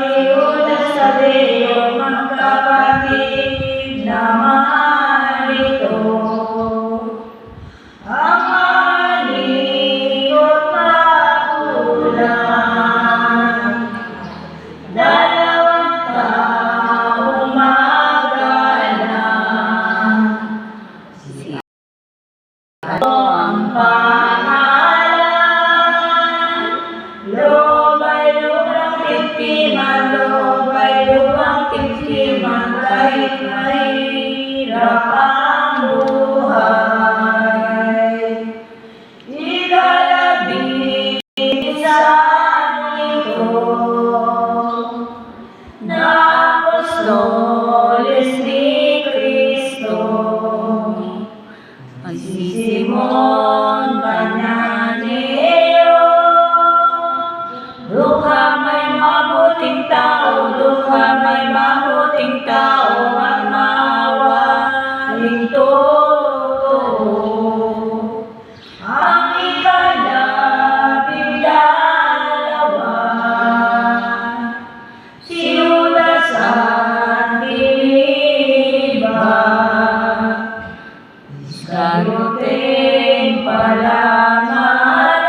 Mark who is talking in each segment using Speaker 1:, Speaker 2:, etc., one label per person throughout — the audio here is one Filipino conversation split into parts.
Speaker 1: Judas Tadeo, magkapatid na marito. Ang malikot na ulan, dalawang taong magalang. Ang pangalan, lubay-lubang timpiman, lubay-lubang timpiman, kahit mahirap ang buhay. Ikalabinsan ito na apostoles ni Cristo, ay si Simon Cananeo. Dukha may mabuting tao, dukha may mabuting tao, ang maawaing totoo. Ang ikalabing-dalawa, si Judas at Biliban, Iskariote palamaran,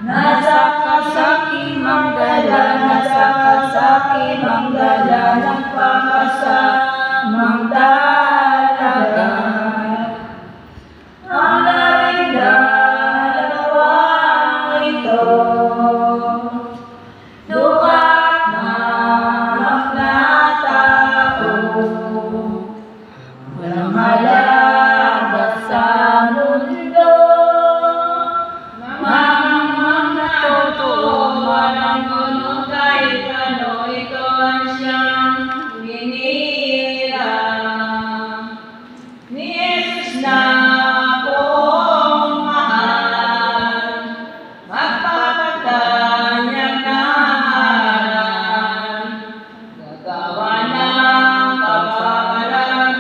Speaker 1: nasa kasaki-manggala, nasa kasaki-manggala, nagpakasamang talaga. Ang labing-dalawang ito, dukat na tao, walang halaga sa mundo, mga totoo, walang gulo kahit ano, ito ang siyang binira ni Jesus na poong mahal, magpapatanyag na aral, gagawa ng kapahalagan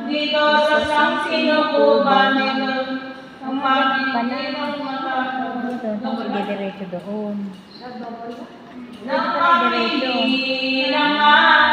Speaker 1: dito sa sang sinukuban nito, ang makikinig
Speaker 2: Sige, diretso doon.
Speaker 1: ng pamilya naman.